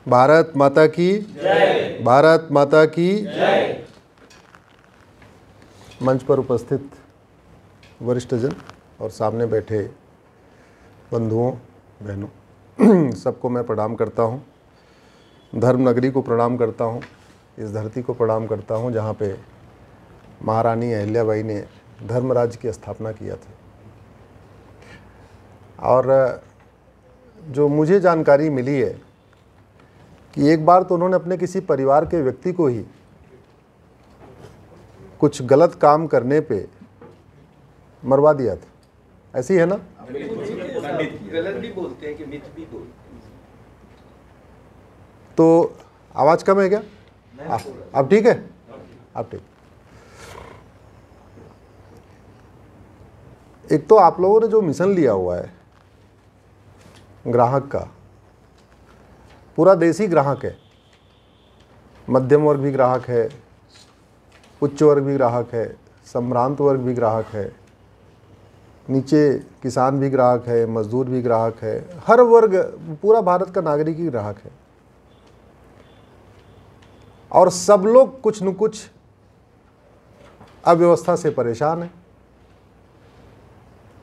भारत माता की जय। भारत माता की जय। मंच पर उपस्थित वरिष्ठजन और सामने बैठे बंधुओं बहनों, सबको मैं प्रणाम करता हूँ। धर्म नगरी को प्रणाम करता हूँ, इस धरती को प्रणाम करता हूँ जहाँ पे महारानी अहिल्याबाई ने धर्मराज की स्थापना किया था। और जो मुझे जानकारी मिली है कि एक बार तो उन्होंने अपने किसी परिवार के व्यक्ति को ही कुछ गलत काम करने पे मरवा दिया था। ऐसी है ना? गलत भी बोलते हैं कि मिथ भी बोलते हैं। तो आवाज़ कम है क्या? अब ठीक है? अब ठीक। एक तो आप लोगों ने जो मिशन लिया हुआ है ग्राहक का, पूरा देसी ग्राहक है, मध्यम वर्ग भी ग्राहक है, उच्च वर्ग भी ग्राहक है, संभ्रांत वर्ग भी ग्राहक है, नीचे किसान भी ग्राहक है, मजदूर भी ग्राहक है, हर वर्ग, पूरा भारत का नागरिक ही ग्राहक है। और सब लोग कुछ न कुछ अव्यवस्था से परेशान हैं।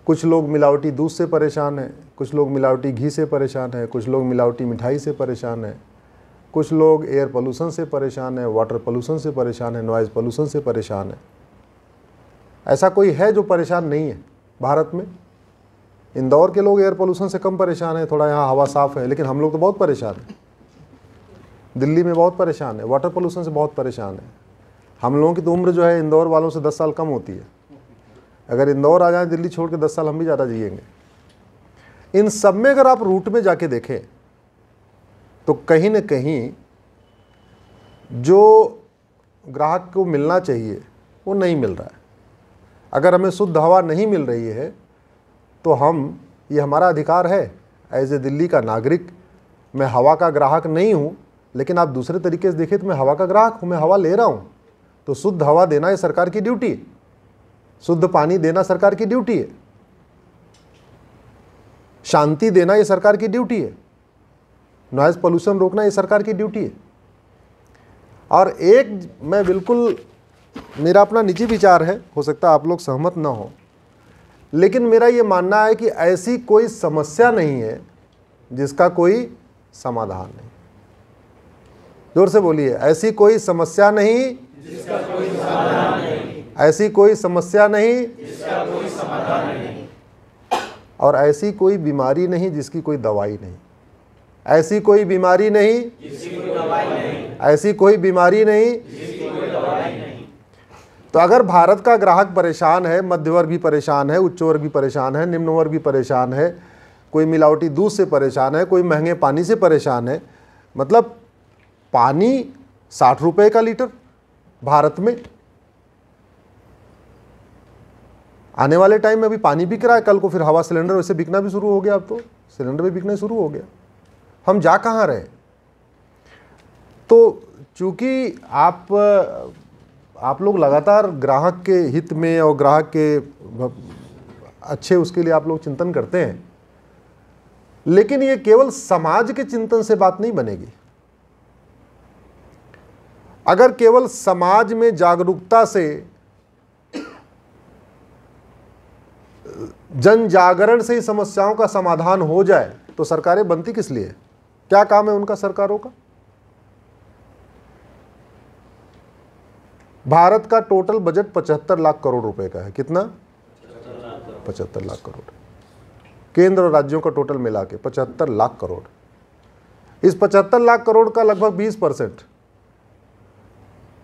कुछ लोग मिलावटी दूध से परेशान हैं, कुछ लोग मिलावटी घी से परेशान हैं, कुछ लोग मिलावटी मिठाई से परेशान हैं, कुछ लोग एयर पोल्यूशन से परेशान है, वाटर पोल्यूशन से परेशान है, नॉइज़ पोल्यूशन से परेशान है। ऐसा कोई है जो परेशान नहीं है भारत में? इंदौर के लोग एयर पोल्यूशन से कम परेशान है, थोड़ा यहाँ हवा साफ है, लेकिन हम लोग तो बहुत परेशान हैं। दिल्ली में बहुत परेशान है, वाटर पोल्यूशन से बहुत परेशान है। हम लोगों की तो उम्र जो है इंदौर वालों से 10 साल कम होती है। अगर इंदौर आ जाए दिल्ली छोड़ के 10 साल हम भी ज़्यादा जिएंगे। इन सब में अगर आप रूट में जाके देखें तो कहीं न कहीं जो ग्राहक को मिलना चाहिए वो नहीं मिल रहा है। अगर हमें शुद्ध हवा नहीं मिल रही है तो ये हमारा अधिकार है एज ए दिल्ली का नागरिक। मैं हवा का ग्राहक नहीं हूँ, लेकिन आप दूसरे तरीके से देखें तो मैं हवा का ग्राहक हूँ, मैं हवा ले रहा हूँ। तो शुद्ध हवा देना ये सरकार की ड्यूटी है, शुद्ध पानी देना सरकार की ड्यूटी है, शांति देना ये सरकार की ड्यूटी है, नॉइज़ पोल्यूशन रोकना ये सरकार की ड्यूटी है। और एक मैं बिल्कुल, मेरा अपना निजी विचार है, हो सकता है आप लोग सहमत ना हो, लेकिन मेरा ये मानना है कि ऐसी कोई समस्या नहीं है जिसका कोई समाधान नहीं। जोर से बोलिए, ऐसी कोई समस्या नहीं जिसका कोई समाधान नहीं। ऐसी कोई समस्या नहीं जिसका कोई समाधान नहीं। और ऐसी कोई बीमारी नहीं जिसकी कोई दवाई नहीं। ऐसी कोई बीमारी नहीं जिसकी कोई दवाई नहीं। ऐसी कोई बीमारी नहीं जिसकी कोई दवाई नहीं। तो अगर भारत का ग्राहक परेशान है, मध्य वर्ग भी परेशान है, उच्च वर्ग भी परेशान है, निम्न वर्ग भी परेशान है, कोई मिलावटी दूध से परेशान है, कोई महंगे पानी से परेशान है, मतलब पानी 60 रुपए का लीटर भारत में। आने वाले टाइम में अभी पानी बिक रहा है, कल को फिर हवा सिलेंडर वैसे बिकना भी शुरू हो गया। अब तो सिलेंडर भी बिकना शुरू हो गया। हम जा कहाँ रहे? तो चूंकि आप लोग लगातार ग्राहक के हित में और ग्राहक के अच्छे उसके लिए आप लोग चिंतन करते हैं, लेकिन ये केवल समाज के चिंतन से बात नहीं बनेगी। अगर केवल समाज में जागरूकता से, जन जागरण से ही समस्याओं का समाधान हो जाए तो सरकारें बनती किस लिए? क्या काम है उनका सरकारों का? भारत का टोटल बजट 75 लाख करोड़ रुपए का है। कितना? 75 लाख करोड़। केंद्र और राज्यों का टोटल मिला के 75 लाख करोड़। इस 75 लाख करोड़ का लगभग 20%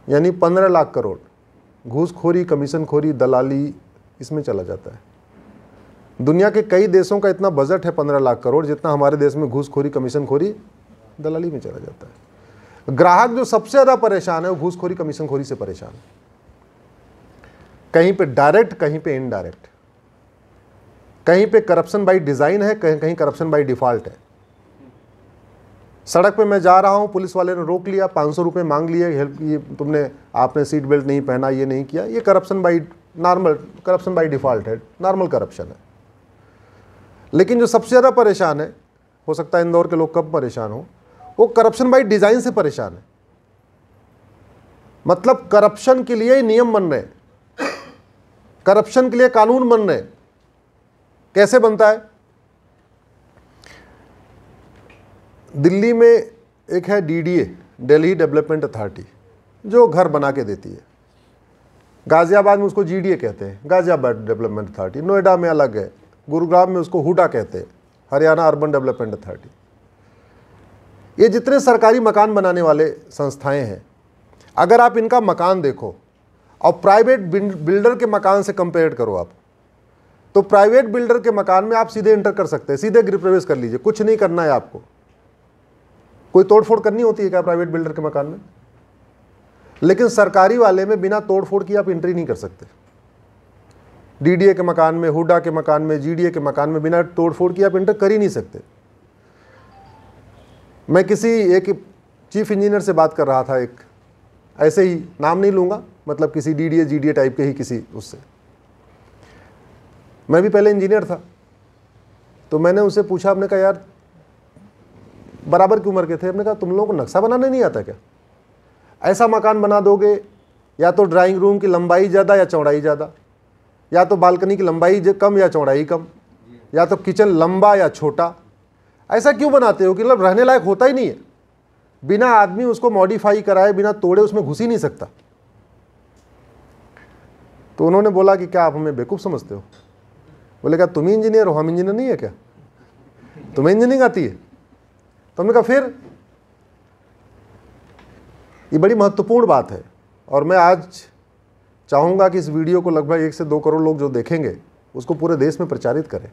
यानी 15 लाख करोड़ घूसखोरी, कमीशनखोरी, दलाली इसमें चला जाता है। दुनिया के कई देशों का इतना बजट है 15 लाख करोड़ जितना हमारे देश में घूसखोरी, कमीशनखोरी, दलाली में चला जाता है। ग्राहक जो सबसे ज़्यादा परेशान है वो घूसखोरी, कमीशनखोरी से परेशान है। कहीं पे डायरेक्ट, कहीं पे इनडायरेक्ट, कहीं पे करप्शन बाय डिज़ाइन है, कहीं कहीं करप्शन बाय डिफ़ॉल्ट है। सड़क पे मैं जा रहा हूँ, पुलिस वाले ने रोक लिया, 500 रुपये मांग लिए, हेल्प, ये आपने सीट बेल्ट नहीं पहना, ये नहीं किया, ये corruption by normal, corruption by default है, नॉर्मल करप्शन है। लेकिन जो सबसे ज़्यादा परेशान है, हो सकता है इंदौर के लोग कब परेशान हो, वो करप्शन बाई डिजाइन से परेशान है। मतलब करप्शन के लिए नियम बन रहे हैं, करप्शन के लिए कानून बन रहे हैं। कैसे बनता है? दिल्ली में एक है DDA, दिल्ली डेवलपमेंट अथॉरिटी, जो घर बना के देती है। गाजियाबाद में उसको GDA कहते हैं, गाजियाबाद डेवलपमेंट अथॉरिटी। नोएडा में अलग है, गुरुग्राम में उसको हुडा कहते हैं, हरियाणा अर्बन डेवलपमेंट अथॉरिटी। ये जितने सरकारी मकान बनाने वाले संस्थाएं हैं, अगर आप इनका मकान देखो और प्राइवेट बिल्डर के मकान से कंपेयर करो आप, तो प्राइवेट बिल्डर के मकान में आप सीधे एंटर कर सकते हैं, सीधे गृह प्रवेश कर लीजिए, कुछ नहीं करना है आपको। कोई तोड़फोड़ करनी होती है क्या प्राइवेट बिल्डर के मकान में? लेकिन सरकारी वाले में बिना तोड़फोड़ की आप एंट्री नहीं कर सकते। DDA के मकान में, हुडा के मकान में, GDA के मकान में बिना तोड़फोड़ की आप एंटर कर ही नहीं सकते। मैं किसी एक चीफ इंजीनियर से बात कर रहा था, एक ऐसे ही, नाम नहीं लूँगा, मतलब किसी DDA GDA टाइप के ही किसी उससे। मैं भी पहले इंजीनियर था, तो मैंने उससे पूछा, आपने कहा यार बराबर की उम्र के थे, हमने कहा तुम लोगों को नक्शा बनाने नहीं आता क्या? ऐसा मकान बना दोगे, या तो ड्राइंग रूम की लंबाई ज़्यादा या चौड़ाई ज़्यादा, या तो बालकनी की लंबाई कम या चौड़ाई कम, या तो किचन लंबा या छोटा। ऐसा क्यों बनाते हो कि मतलब रहने लायक होता ही नहीं है? बिना आदमी उसको मॉडिफाई कराए, बिना तोड़े उसमें घुस ही नहीं सकता। तो उन्होंने बोला कि क्या आप हमें बेवकूफ़ समझते हो? बोले क्या तुम ही इंजीनियर हो, हम इंजीनियर नहीं है क्या? तुम्हें इंजीनियरिंग आती है? तो हमने कहा फिर ये बड़ी महत्वपूर्ण बात है, और मैं आज चाहूँगा कि इस वीडियो को लगभग 1 से 2 करोड़ लोग जो देखेंगे उसको पूरे देश में प्रचारित करें।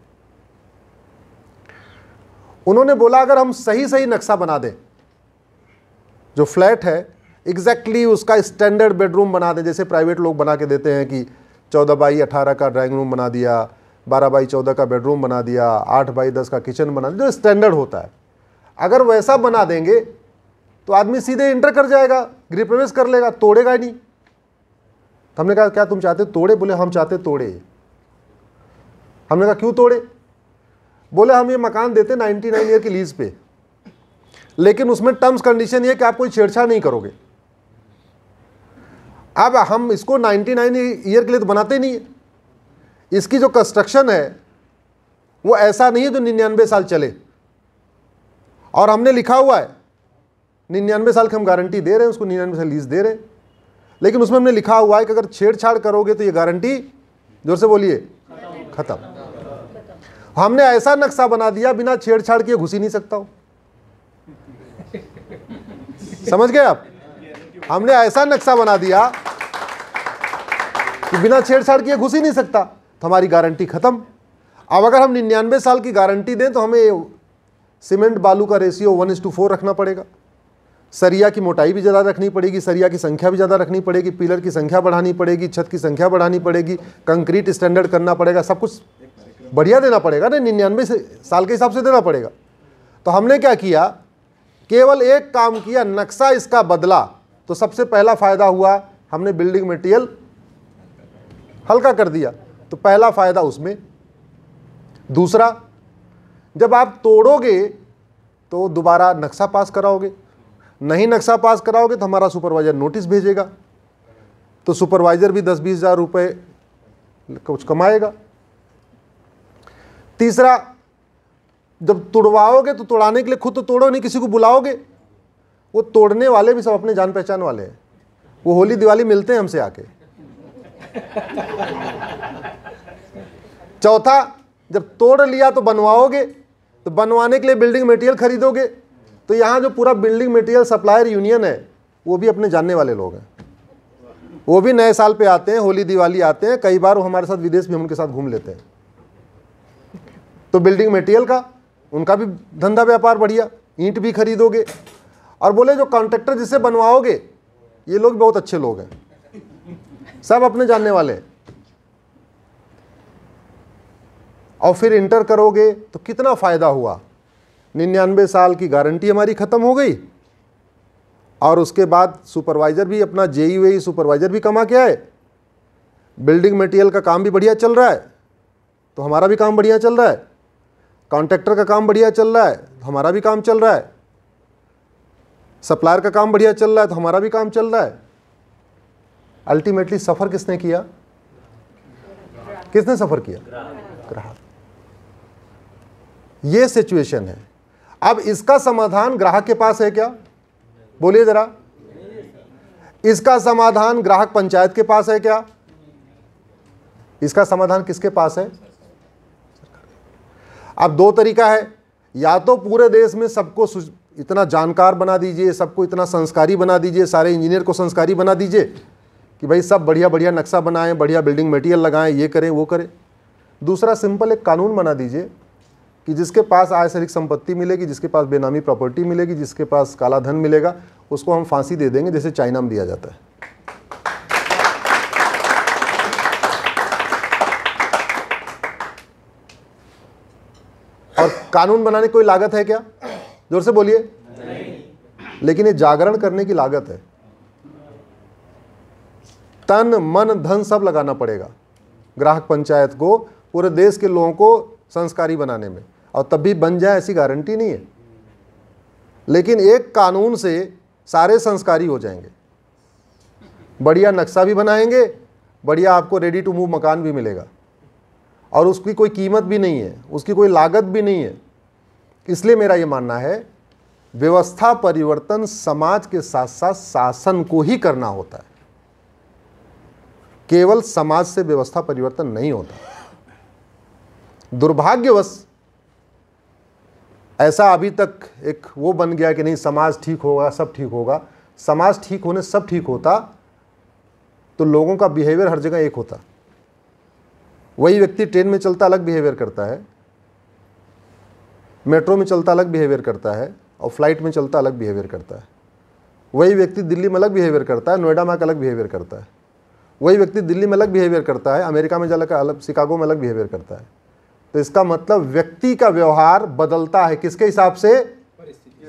उन्होंने बोला अगर हम सही सही नक्शा बना दें, जो फ्लैट है एग्जैक्टली उसका स्टैंडर्ड बेडरूम बना दें, जैसे प्राइवेट लोग बना के देते हैं कि 14x18 का ड्राइंग रूम बना दिया, 12x14 का बेडरूम बना दिया, 8x10 का किचन बना दिया, जो स्टैंडर्ड होता है, अगर वैसा बना देंगे तो आदमी सीधे इंटर कर जाएगा, गृह प्रवेश कर लेगा, तोड़ेगा ही नहीं। तो हमने कहा क्या तुम चाहते तोड़े? बोले हम चाहते तोड़े। हमने कहा क्यों तोड़े? बोले हम ये मकान देते 99 ईयर की लीज पे, लेकिन उसमें टर्म्स कंडीशन ये कि आप कोई छेड़छाड़ नहीं करोगे। अब हम इसको 99 ईयर के लिए तो बनाते नहीं है, इसकी जो कंस्ट्रक्शन है वो ऐसा नहीं है जो 99 साल चले, और हमने लिखा हुआ है 99 साल की हम गारंटी दे रहे हैं, उसको 99 साल लीज दे रहे हैं, लेकिन उसमें हमने लिखा हुआ है कि अगर छेड़छाड़ करोगे तो ये गारंटी, जोर से बोलिए, खत्म। हमने ऐसा नक्शा बना दिया बिना छेड़छाड़ किए घुस ही नहीं सकता हो। समझ गए आप? हमने ऐसा नक्शा बना दिया कि बिना छेड़छाड़ किए घुस ही नहीं सकता, तो हमारी गारंटी खत्म। अब अगर हम 99 साल की गारंटी दें तो हमें सीमेंट बालू का रेशियो 1:4 रखना पड़ेगा, सरिया की मोटाई भी ज़्यादा रखनी पड़ेगी, सरिया की संख्या भी ज़्यादा रखनी पड़ेगी, पिलर की संख्या बढ़ानी पड़ेगी, छत की संख्या बढ़ानी पड़ेगी, कंक्रीट स्टैंडर्ड करना पड़ेगा, सब कुछ बढ़िया देना पड़ेगा ना, 99 साल के हिसाब से देना पड़ेगा। तो हमने क्या किया, केवल एक काम किया, नक्शा इसका बदला, तो सबसे पहला फ़ायदा हुआ, हमने बिल्डिंग मटेरियल हल्का कर दिया, तो पहला फ़ायदा उसमें। दूसरा, जब आप तोड़ोगे तो दोबारा नक्शा पास कराओगे, नहीं नक्शा पास कराओगे तो हमारा सुपरवाइज़र नोटिस भेजेगा, तो सुपरवाइज़र भी 10-20 हज़ार रुपये कुछ कमाएगा। तीसरा, जब तोड़वाओगे तो तोड़ाने के लिए खुद तो तोड़ो नहीं, किसी को बुलाओगे, वो तोड़ने वाले भी सब अपने जान पहचान वाले हैं, वो होली दिवाली मिलते हैं हमसे आके। चौथा, जब तोड़ लिया तो बनवाओगे, तो बनवाने के लिए बिल्डिंग मटेरियल खरीदोगे, तो यहाँ जो पूरा बिल्डिंग मटेरियल सप्लायर यूनियन है वो भी अपने जानने वाले लोग हैं, वो भी नए साल पे आते हैं, होली दिवाली आते हैं, कई बार वो हमारे साथ विदेश भी हम उनके साथ घूम लेते हैं। तो बिल्डिंग मटेरियल का उनका भी धंधा व्यापार बढ़िया, ईंट भी खरीदोगे। और बोले जो कॉन्ट्रैक्टर जिससे बनवाओगे, ये लोग बहुत अच्छे लोग हैं, सब अपने जानने वाले हैं, और फिर इंटर करोगे तो कितना फ़ायदा हुआ, 99 साल की गारंटी हमारी ख़त्म हो गई, और उसके बाद सुपरवाइज़र भी अपना JUAE सुपरवाइज़र भी कमा के आए, बिल्डिंग मटेरियल का काम भी बढ़िया चल रहा है तो हमारा भी काम बढ़िया चल रहा है, कॉन्ट्रैक्टर का काम बढ़िया चल रहा है तो हमारा भी काम चल रहा है, सप्लायर का काम बढ़िया चल रहा है तो हमारा भी काम चल रहा है। अल्टीमेटली सफर किसने किया? किसने सफर किया? ग्राहक। ये सिचुएशन है। अब इसका समाधान ग्राहक के पास है क्या? बोलिए जरा। इसका समाधान ग्राहक पंचायत के पास है क्या? इसका समाधान किसके पास है? अब दो तरीका है, या तो पूरे देश में सबको इतना जानकार बना दीजिए, सबको इतना संस्कारी बना दीजिए, सारे इंजीनियर को संस्कारी बना दीजिए कि भाई सब बढ़िया बढ़िया नक्शा बनाएं, बढ़िया बिल्डिंग मटेरियल लगाएं, ये करें वो करें। दूसरा सिंपल एक कानून बना दीजिए कि जिसके पास आय से अधिक संपत्ति मिलेगी, जिसके पास बेनामी प्रॉपर्टी मिलेगी, जिसके पास काला धन मिलेगा, उसको हम फांसी दे देंगे, जैसे चाइना में दिया जाता है। और कानून बनाने की कोई लागत है क्या? जोर से बोलिए। लेकिन ये जागरण करने की लागत है। तन मन धन सब लगाना पड़ेगा ग्राहक पंचायत को पूरे देश के लोगों को संस्कारी बनाने में, और तब भी बन जाए ऐसी गारंटी नहीं है। लेकिन एक कानून से सारे संस्कारी हो जाएंगे, बढ़िया नक्शा भी बनाएंगे, बढ़िया आपको रेडी टू मूव मकान भी मिलेगा, और उसकी कोई कीमत भी नहीं है, उसकी कोई लागत भी नहीं है। इसलिए मेरा ये मानना है व्यवस्था परिवर्तन समाज के साथ साथ शासन को ही करना होता है, केवल समाज से व्यवस्था परिवर्तन नहीं होता। दुर्भाग्यवश ऐसा अभी तक एक वो बन गया कि नहीं समाज ठीक होगा सब ठीक होगा। समाज ठीक होने सब ठीक होता तो लोगों का बिहेवियर हर जगह एक होता। वही व्यक्ति ट्रेन में चलता अलग बिहेवियर करता है, मेट्रो में चलता अलग बिहेवियर करता है, और फ्लाइट में चलता अलग बिहेवियर करता है। वही व्यक्ति दिल्ली में अलग बिहेवियर करता है, नोएडा में अलग बिहेवियर करता है। वही व्यक्ति दिल्ली में अलग बिहेवियर करता है, अमेरिका में जाकर अलग, शिकागो में अलग बिहेवियर करता है। तो इसका मतलब व्यक्ति का व्यवहार बदलता है किसके हिसाब से?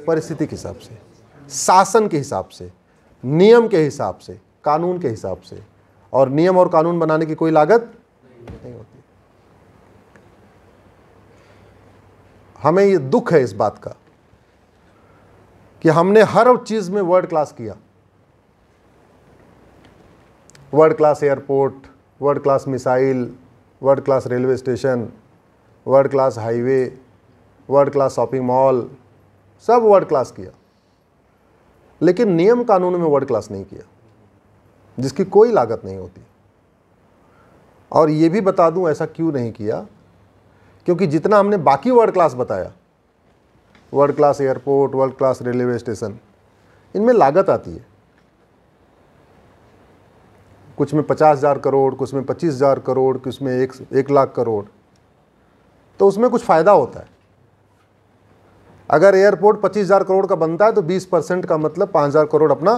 परिस्थिति के हिसाब से, शासन के हिसाब से, नियम के हिसाब से, कानून के हिसाब से। और नियम और कानून बनाने की कोई लागत नहीं होती। हमें ये दुख है इस बात का कि हमने हर चीज में वर्ल्ड क्लास किया। World class airport, world class missile, world class railway station, world class highway, world class shopping mall, सब वर्ल्ड क्लास किया। लेकिन नियम कानून में वर्ल्ड क्लास नहीं किया, जिसकी कोई लागत नहीं होती। और ये भी बता दूं ऐसा क्यों नहीं किया, क्योंकि जितना हमने बाकी वर्ल्ड क्लास बताया, world class airport, world class railway station, इनमें लागत आती है। कुछ में 50,000 करोड़, कुछ में 25,000 करोड़, कुछ में 1 लाख करोड़। तो उसमें कुछ फ़ायदा होता है। अगर एयरपोर्ट 25,000 करोड़ का बनता है तो 20% का मतलब 5,000 करोड़ अपना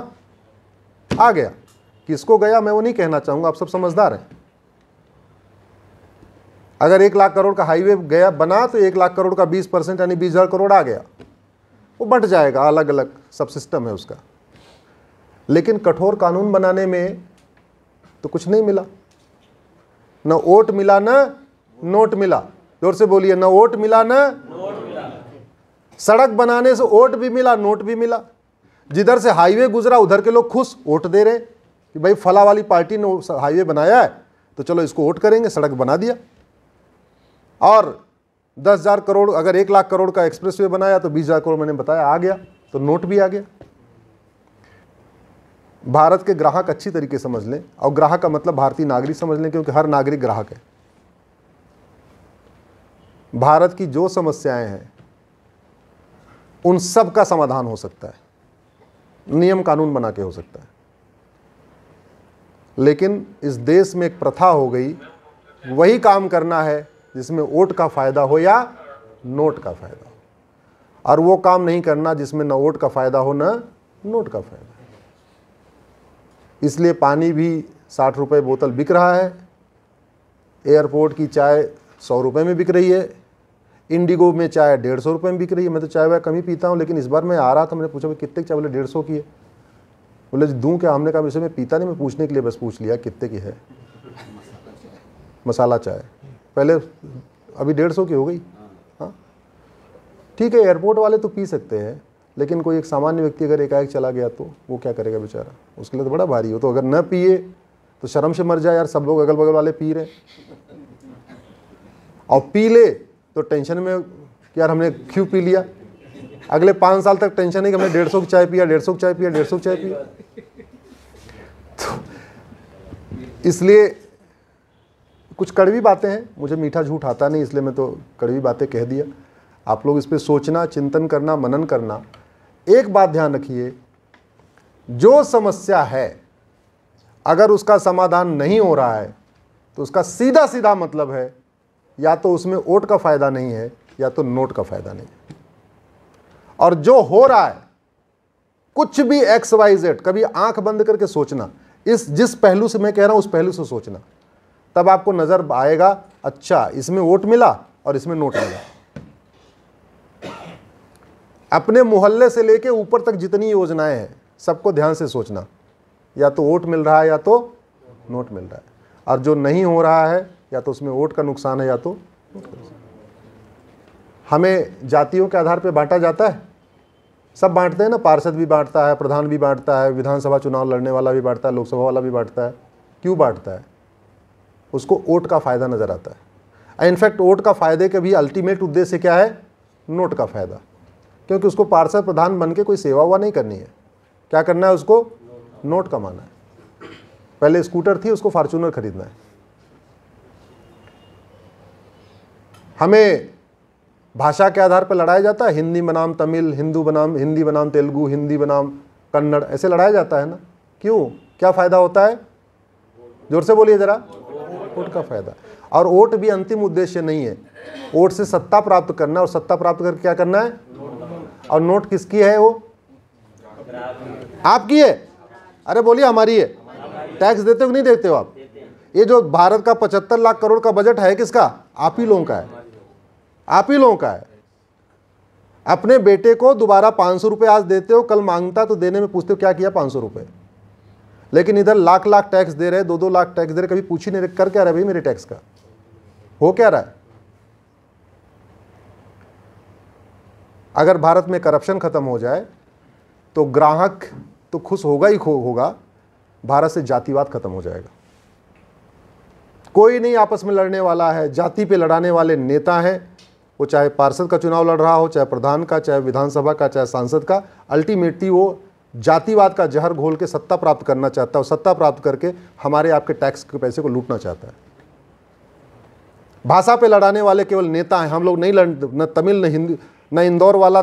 आ गया। किसको गया मैं वो नहीं कहना चाहूँगा, आप सब समझदार हैं। अगर 1 लाख करोड़ का हाईवे गया बना तो 1 लाख करोड़ का 20% यानी 20,000 करोड़ आ गया। वो बंट जाएगा, अलग अलग सब सिस्टम है उसका। लेकिन कठोर कानून बनाने में तो कुछ नहीं मिला, न वोट मिला न नोट मिला। जोर से बोलिए, न वोट मिला न नोट मिला। सड़क बनाने से वोट भी मिला, नोट भी मिला। जिधर से हाईवे गुजरा उधर के लोग खुश वोट दे रहे कि भाई फला वाली पार्टी ने हाईवे बनाया है तो चलो इसको वोट करेंगे, सड़क बना दिया। और 10,000 करोड़, अगर 1 लाख करोड़ का एक्सप्रेसवे बनाया तो 20,000 करोड़ मैंने बताया आ गया, तो नोट भी आ गया। भारत के ग्राहक अच्छी तरीके समझ लें, और ग्राहक का मतलब भारतीय नागरिक समझ लें, क्योंकि हर नागरिक ग्राहक है। भारत की जो समस्याएं हैं उन सब का समाधान हो सकता है, नियम कानून बना के हो सकता है। लेकिन इस देश में एक प्रथा हो गई, वही काम करना है जिसमें वोट का फायदा हो या नोट का फायदा हो, और वो काम नहीं करना जिसमें न वोट का फायदा हो न नोट का फायदा। इसलिए पानी भी 60 रुपये बोतल बिक रहा है, एयरपोर्ट की चाय 100 रुपये में बिक रही है, इंडिगो में चाय 150 रुपये में बिक रही है। मैं तो चाय वाय कम ही पीता हूँ, लेकिन इस बार मैं आ रहा था, मैंने पूछा भाई कितने की चाय? बोले 150 की है। बोले दूँ क्या? हमने कहा वैसे मैं पीता नहीं, मैं पूछने के लिए बस पूछ लिया कितने की है मसाला चाय। पहले अभी 150 की हो गई। हाँ ठीक है, एयरपोर्ट वाले तो पी सकते हैं, लेकिन कोई एक सामान्य व्यक्ति अगर एकाएक चला गया तो वो क्या करेगा बेचारा, उसके लिए तो बड़ा भारी हो। तो अगर न पिए तो शर्म से मर जाए यार, सब लोग अगल बगल वाले पी रहे, और पी ले तो टेंशन में कि यार हमने क्यों पी लिया। अगले 5 साल तक टेंशन है कि हमने 150 की चाय पिया, 150 की चाय पिया, 150 की चाय पिया। तो इसलिए कुछ कड़वी बातें हैं, मुझे मीठा झूठ आता नहीं, इसलिए मैं तो कड़वी बातें कह दिया। आप लोग इस पर सोचना, चिंतन करना, मनन करना। एक बात ध्यान रखिए, जो समस्या है अगर उसका समाधान नहीं हो रहा है तो उसका सीधा सीधा मतलब है या तो उसमें वोट का फायदा नहीं है या तो नोट का फायदा नहीं है। और जो हो रहा है कुछ भी XYZ, कभी आंख बंद करके सोचना, इस जिस पहलू से मैं कह रहा हूं उस पहलू से सोचना, तब आपको नजर आएगा अच्छा इसमें वोट मिला और इसमें नोट मिला। अपने मोहल्ले से लेके ऊपर तक जितनी योजनाएं हैं सबको ध्यान से सोचना, या तो वोट मिल रहा है या तो नोट मिल रहा है, और जो नहीं हो रहा है या तो उसमें वोट का नुकसान है या तो नोट का नुकसान। हमें जातियों के आधार पर बांटा जाता है, सब बांटते हैं ना, पार्षद भी बांटता है, प्रधान भी बांटता है, विधानसभा चुनाव लड़ने वाला भी बांटता है, लोकसभा वाला भी बांटता है। क्यों बांटता है? उसको वोट का फायदा नजर आता है। इनफैक्ट वोट का फायदे के भी अल्टीमेट उद्देश्य क्या है? नोट का फायदा। क्योंकि उसको पार्षद प्रधान बन के कोई सेवा हुआ नहीं करनी है, क्या करना है उसको? नोट कमाना है। पहले स्कूटर थी, उसको फॉर्च्यूनर खरीदना है। हमें भाषा के आधार पर लड़ाया जाता है, हिंदी बनाम तमिल, हिंदी बनाम तेलुगु, हिंदी बनाम कन्नड़, ऐसे लड़ाया जाता है ना। क्यों? क्या फायदा होता है? जोर से बोलिए जरा। वोट का फायदा। और वोट भी अंतिम उद्देश्य नहीं है, वोट से सत्ता प्राप्त करना, और सत्ता प्राप्त करके क्या करना है? और नोट किसकी है? वो आपकी है। अरे बोलिए हमारी है। टैक्स देते हो कि नहीं देते हो आप? ये जो भारत का 75 लाख करोड़ का बजट है किसका? आप ही लोगों का है, आप ही लोगों का है। अपने बेटे को दोबारा 500 रुपये आज देते हो, कल मांगता तो देने में पूछते हो क्या किया 500 रुपये। लेकिन इधर लाख लाख टैक्स दे रहे, 2-2 लाख टैक्स दे रहे, कभी पूछ ही नहीं रहे कर क्या रहा है भाई मेरे टैक्स का, हो क्या रहा है। अगर भारत में करप्शन खत्म हो जाए तो ग्राहक तो खुश होगा ही होगा, भारत से जातिवाद खत्म हो जाएगा। कोई नहीं आपस में लड़ने वाला है, जाति पे लड़ाने वाले नेता हैं, वो चाहे पार्षद का चुनाव लड़ रहा हो, चाहे प्रधान का, चाहे विधानसभा का, चाहे सांसद का, अल्टीमेटली वो जातिवाद का जहर घोल के सत्ता प्राप्त करना चाहता है, और सत्ता प्राप्त करके हमारे आपके टैक्स के पैसे को लूटना चाहता है। भाषा पे लड़ाने वाले केवल नेता हैं, हम लोग नहीं लड़, न तमिल न हिंदी, न इंदौर वाला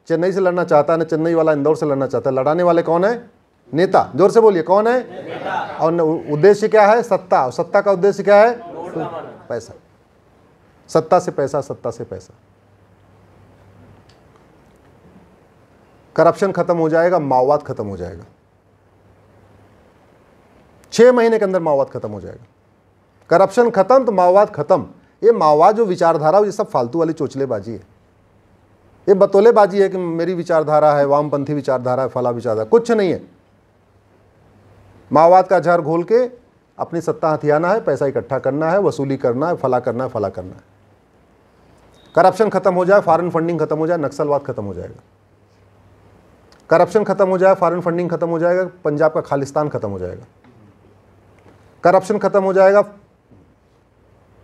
चेन्नई से लड़ना चाहता है, न चेन्नई वाला इंदौर से लड़ना चाहता है। लड़ाने वाले कौन है? नेता। जोर से बोलिए कौन है? नेता। और उद्देश्य क्या है? सत्ता। और सत्ता का उद्देश्य क्या है? पैसा। सत्ता से पैसा, सत्ता से पैसा। करप्शन खत्म हो जाएगा, माओवाद खत्म हो जाएगा। 6 महीने के अंदर माओवाद खत्म हो जाएगा। करप्शन खत्म तो माओवाद खत्म। ये माओवाद जो विचारधारा, ये सब फालतू वाली चोचलेबाजी है, ये बतौलेबाजी है कि मेरी विचारधारा है, वामपंथी विचारधारा है, फला विचारधारा, कुछ नहीं है। माओवाद का जहर घोल के अपनी सत्ता हथियाना है, पैसा इकट्ठा करना है, वसूली करना है, फला करना है, फला करना है। करप्शन खत्म हो जाए, फॉरेन फंडिंग खत्म हो जाए, नक्सलवाद खत्म हो जाएगा। करप्शन खत्म हो जाए, फॉरेन फंडिंग खत्म हो जाएगा, पंजाब का खालिस्तान खत्म हो जाएगा। करप्शन खत्म हो जाएगा,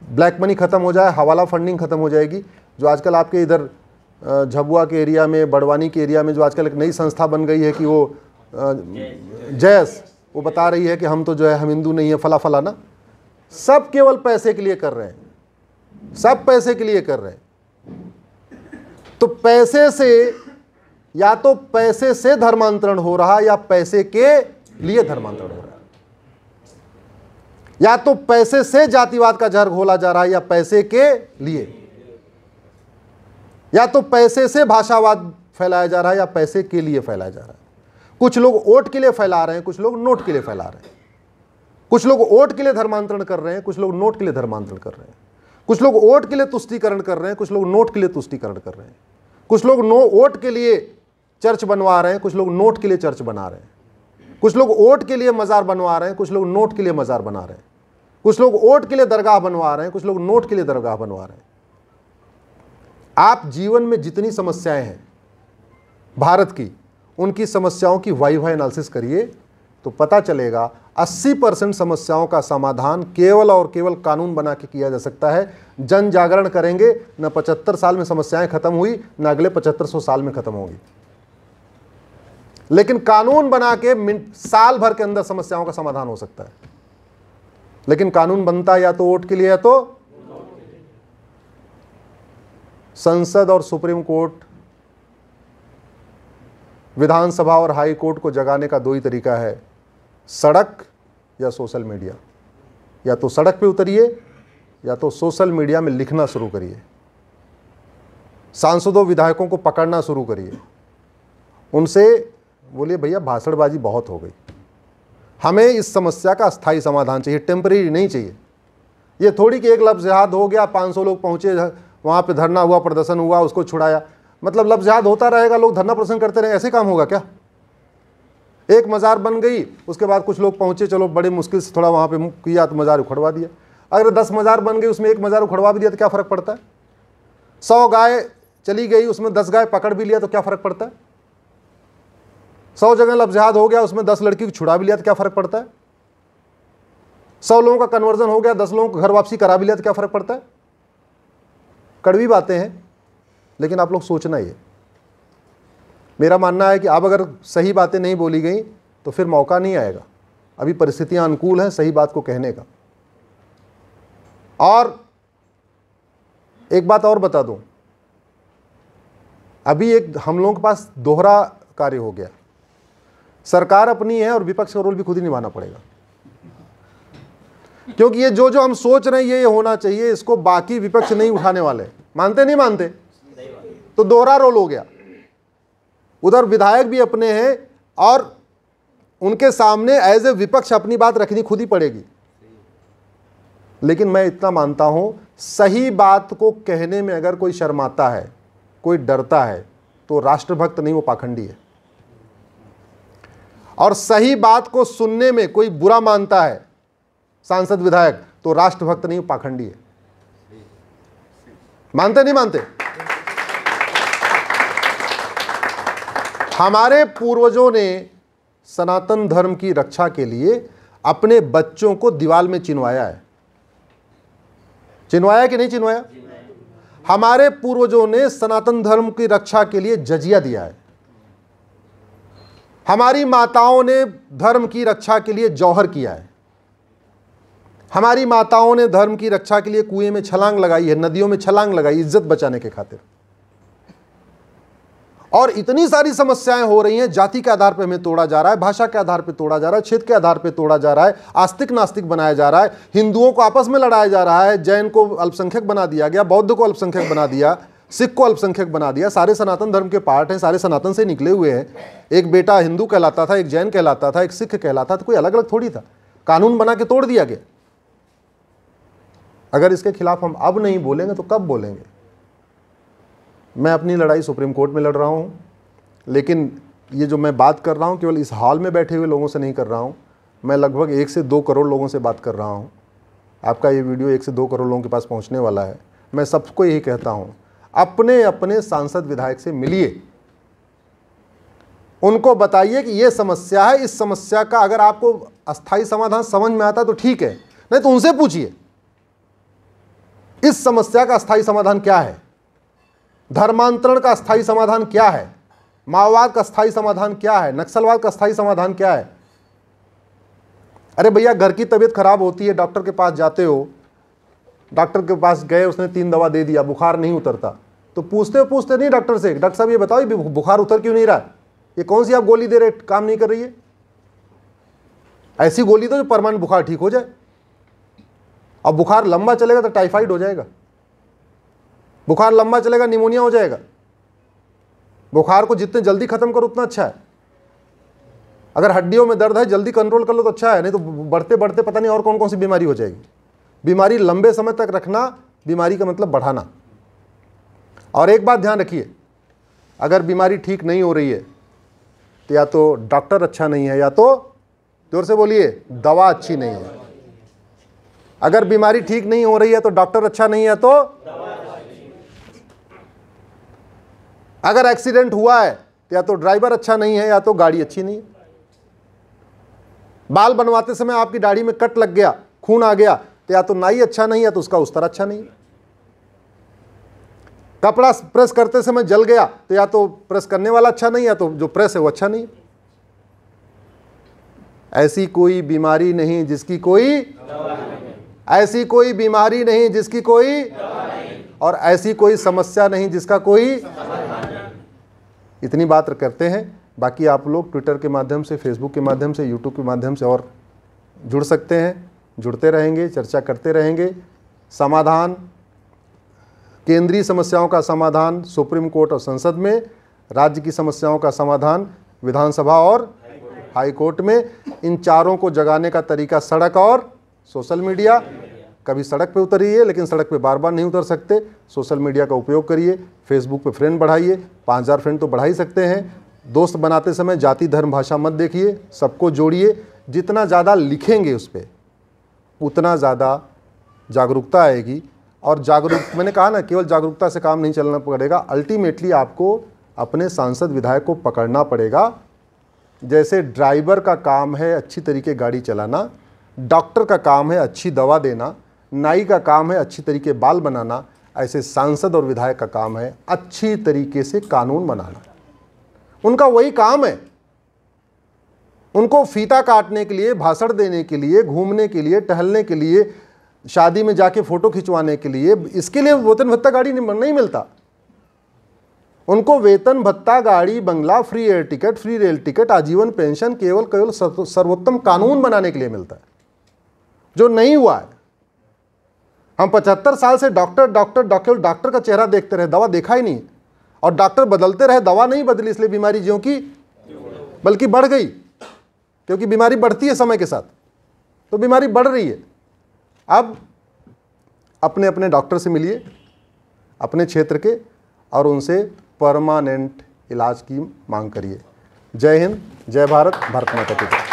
ब्लैक मनी खत्म हो जाए, हवाला फंडिंग खत्म हो जाएगी। जो आजकल आपके इधर झबुआ के एरिया में, बड़वानी के एरिया में जो आजकल एक नई संस्था बन गई है कि वो जैस, वो बता रही है कि हम तो जो है हम हिंदू नहीं है, फला फला ना, सब केवल पैसे के लिए कर रहे हैं, सब पैसे के लिए कर रहे हैं। तो पैसे से, या तो पैसे से धर्मांतरण हो रहा है या पैसे के लिए धर्मांतरण हो रहा है, या तो पैसे से जातिवाद का जहर घोला जा रहा है या पैसे के लिए, या तो पैसे से भाषावाद फैलाया जा रहा है या पैसे के लिए फैलाया जा रहा है। कुछ लोग वोट के लिए फैला रहे हैं, कुछ लोग नोट के लिए फैला रहे हैं। कुछ लोग वोट के लिए धर्मांतरण कर रहे हैं, कुछ लोग नोट के लिए धर्मांतरण कर रहे हैं। कुछ लोग वोट के लिए तुष्टीकरण कर रहे हैं, कुछ लोग नोट के लिए तुष्टीकरण कर रहे हैं। कुछ लोग वोट के लिए चर्च बनवा रहे हैं, कुछ लोग नोट के लिए चर्च बना रहे हैं। कुछ लोग वोट के लिए मजार बनवा रहे हैं, कुछ लोग नोट के लिए मजार बना रहे हैं। कुछ लोग वोट के लिए दरगाह बनवा रहे हैं, कुछ लोग नोट के लिए दरगाह बनवा रहे हैं। आप जीवन में जितनी समस्याएं हैं, भारत की, उनकी समस्याओं की वाई एनालिसिस करिए तो पता चलेगा 80% समस्याओं का समाधान केवल और केवल कानून बना के किया जा सकता है। जन जागरण करेंगे, न 75 साल में समस्याएं खत्म हुई, न अगले 7500 साल में खत्म होंगी। लेकिन कानून बना के साल भर के अंदर समस्याओं का समाधान हो सकता है। लेकिन कानून बनता है या तो वोट के लिए, या तो संसद और सुप्रीम कोर्ट, विधानसभा और हाई कोर्ट को जगाने का दो ही तरीका है, सड़क या सोशल मीडिया। या तो सड़क पे उतरिए या तो सोशल मीडिया में लिखना शुरू करिए, सांसदों विधायकों को पकड़ना शुरू करिए, उनसे बोलिए भैया भाषणबाजी बहुत हो गई, हमें इस समस्या का अस्थायी समाधान चाहिए, टेम्परेरी नहीं चाहिए। ये थोड़ी कि एक लफ्ज़ जिहाद हो गया, 500 लोग पहुंचे, वहाँ पे धरना हुआ, प्रदर्शन हुआ, उसको छुड़ाया, मतलब लफ्ज़ जिहाद होता रहेगा, लोग धरना प्रदर्शन करते रहे, ऐसे काम होगा क्या? एक मज़ार बन गई, उसके बाद कुछ लोग पहुंचे, चलो बड़ी मुश्किल से थोड़ा वहाँ पे किया तो मज़ार उखड़वा दिया। अगर 10 मज़ार बन गई, उसमें एक मज़ार उखड़वा भी दिया तो क्या फ़र्क पड़ता है? 100 गाय चली गई, उसमें 10 गाय पकड़ भी लिया तो क्या फ़र्क पड़ता है? 100 जगह लफ्ज़ जिहाद हो गया, उसमें 10 लड़की को छुड़ा भी लिया तो क्या फ़र्क पड़ता है? 100 लोगों का कन्वर्जन हो गया, 10 लोगों को घर वापसी करा भी लिया तो क्या फ़र्क पड़ता है? कड़वी बातें हैं, लेकिन आप लोग सोचना ही है। मेरा मानना है कि अब अगर सही बातें नहीं बोली गई तो फिर मौका नहीं आएगा। अभी परिस्थितियां अनुकूल हैं सही बात को कहने का। और एक बात और बता दूं, अभी एक हम लोगों के पास दोहरा कार्य हो गया, सरकार अपनी है और विपक्ष का रोल भी खुद ही निभाना पड़ेगा, क्योंकि ये जो हम सोच रहे हैं ये होना चाहिए, इसको बाकी विपक्ष नहीं उठाने वाले। मानते नहीं मानते? तो दोहरा रोल हो गया। उधर विधायक भी अपने हैं और उनके सामने एज ए विपक्ष अपनी बात रखनी खुद ही पड़ेगी। लेकिन मैं इतना मानता हूं, सही बात को कहने में अगर कोई शर्माता है, कोई डरता है, तो राष्ट्रभक्त नहीं, वो पाखंडी है। और सही बात को सुनने में कोई बुरा मानता है, सांसद विधायक, तो राष्ट्रभक्त नहीं, वो पाखंडी है। मानते नहीं मानते? हमारे पूर्वजों ने सनातन धर्म की रक्षा के लिए अपने बच्चों को दीवार में चिनवाया है। चिनवाया कि नहीं चिनवाया? हमारे पूर्वजों ने सनातन धर्म की रक्षा के लिए जजिया दिया है। हमारी माताओं ने धर्म की रक्षा के लिए जौहर किया है। हमारी माताओं ने धर्म की रक्षा के लिए कुएं में छलांग लगाई है, नदियों में छलांग लगाई, इज्जत बचाने के खातिर। और इतनी सारी समस्याएं हो रही हैं, जाति के आधार पर हमें तोड़ा जा रहा है, भाषा के आधार पर तोड़ा जा रहा है, क्षेत्र के आधार पर तोड़ा जा रहा है, आस्तिक नास्तिक बनाया जा रहा है, हिंदुओं को आपस में लड़ाया जा रहा है, जैन को अल्पसंख्यक बना दिया गया, बौद्ध को अल्पसंख्यक बना दिया, सिख को अल्पसंख्यक बना दिया। सारे सनातन धर्म के पार्ट हैं, सारे सनातन से निकले हुए हैं। एक बेटा हिंदू कहलाता था, एक जैन कहलाता था, एक सिख कहलाता था, कोई अलग अलग थोड़ी था। कानून बना के तोड़ दिया गया। अगर इसके खिलाफ हम अब नहीं बोलेंगे तो कब बोलेंगे? मैं अपनी लड़ाई सुप्रीम कोर्ट में लड़ रहा हूं, लेकिन ये जो मैं बात कर रहा हूं केवल इस हॉल में बैठे हुए लोगों से नहीं कर रहा हूं। मैं लगभग 1 से 2 करोड़ लोगों से बात कर रहा हूं। आपका ये वीडियो 1 से 2 करोड़ लोगों के पास पहुंचने वाला है। मैं सबको यही कहता हूं, अपने अपने सांसद विधायक से मिलिए, उनको बताइए कि ये समस्या है, इस समस्या का अगर आपको अस्थायी समाधान समझ में आता है तो ठीक है, नहीं तो उनसे पूछिए इस समस्या का अस्थायी समाधान क्या है, धर्मांतरण का अस्थायी समाधान क्या है, माओवाद का अस्थायी समाधान क्या है, नक्सलवाद का अस्थायी समाधान क्या है। अरे भैया, घर की तबीयत खराब होती है, डॉक्टर के पास जाते हो, डॉक्टर के पास गए, उसने 3 दवा दे दिया, बुखार नहीं उतरता, तो पूछते नहीं डॉक्टर से, डॉक्टर साहब ये बताओ ये बुखार उतर क्यों नहीं रहा, ये कौन सी आप गोली दे रहे, काम नहीं कर रही है। ऐसी गोली दो जो परमानेंट बुखार ठीक हो जाए। अब बुखार लंबा चलेगा तो टाइफाइड हो जाएगा, बुखार लंबा चलेगा निमोनिया हो जाएगा। बुखार को जितने जल्दी खत्म करो उतना अच्छा है। अगर हड्डियों में दर्द है जल्दी कंट्रोल कर लो तो अच्छा है, नहीं तो बढ़ते बढ़ते पता नहीं और कौन कौन सी बीमारी हो जाएगी। बीमारी लंबे समय तक रखना, बीमारी का मतलब बढ़ाना। और एक बात ध्यान रखिए, अगर बीमारी ठीक नहीं हो रही है तो या तो डॉक्टर अच्छा नहीं है, या तो जोर से बोलिए दवा अच्छी नहीं है। अगर बीमारी ठीक नहीं हो रही है तो डॉक्टर अच्छा नहीं है, तो अगर एक्सीडेंट हुआ है तो या तो ड्राइवर अच्छा नहीं है या तो गाड़ी अच्छी नहीं है। बाल बनवाते समय आपकी दाढ़ी में कट लग गया, खून आ गया, तो या तो नाई अच्छा नहीं है तो उसका उस्तर अच्छा नहीं है। कपड़ा प्रेस करते समय जल गया तो या तो प्रेस करने वाला अच्छा नहीं है, या तो जो प्रेस है वो अच्छा नहीं है। ऐसी कोई बीमारी नहीं जिसकी कोई, ऐसी कोई बीमारी नहीं जिसकी कोई, और ऐसी कोई समस्या नहीं जिसका कोई। इतनी बात करते हैं। बाकी आप लोग ट्विटर के माध्यम से, फेसबुक के माध्यम से, यूट्यूब के माध्यम से और जुड़ सकते हैं, जुड़ते रहेंगे, चर्चा करते रहेंगे। समाधान, केंद्रीय समस्याओं का समाधान सुप्रीम कोर्ट और संसद में, राज्य की समस्याओं का समाधान विधानसभा और हाई कोर्ट में। इन चारों को जगाने का तरीका सड़क और सोशल मीडिया। कभी सड़क पे उतरिए, लेकिन सड़क पे बार बार नहीं उतर सकते। सोशल मीडिया का उपयोग करिए, फेसबुक पे फ्रेंड बढ़ाइए, 5000 फ्रेंड तो बढ़ा ही सकते हैं। दोस्त बनाते समय जाति धर्म भाषा मत देखिए, सबको जोड़िए। जितना ज़्यादा लिखेंगे उस पर उतना ज़्यादा जागरूकता आएगी। और मैंने कहा ना, केवल जागरूकता से काम नहीं चलना पड़ेगा, अल्टीमेटली आपको अपने सांसद विधायक को पकड़ना पड़ेगा। जैसे ड्राइवर का काम है अच्छी तरीके गाड़ी चलाना, डॉक्टर का काम है अच्छी दवा देना, नाई का काम है अच्छी तरीके बाल बनाना, ऐसे सांसद और विधायक का काम है अच्छी तरीके से कानून बनाना। उनका वही काम है। उनको फीता काटने के लिए, भाषण देने के लिए, घूमने के लिए, टहलने के लिए, शादी में जाके फोटो खिंचवाने के लिए, इसके लिए वेतन भत्ता गाड़ी नहीं मिलता। उनको वेतन भत्ता, गाड़ी, बंगला, free air ticket, free rail ticket, आजीवन पेंशन केवल सर्वोत्तम कानून बनाने के लिए मिलता है, जो नहीं हुआ है। हम 75 साल से डॉक्टर का चेहरा देखते रहे, दवा देखा ही नहीं। और डॉक्टर बदलते रहे, दवा नहीं बदली, इसलिए बीमारी ज्यों की बल्कि बढ़ गई। क्योंकि बीमारी बढ़ती है समय के साथ, तो बीमारी बढ़ रही है। अब अपने अपने डॉक्टर से मिलिए, अपने क्षेत्र के, और उनसे परमानेंट इलाज की मांग करिए। जय हिंद, जय भारत, भारत माता की जय।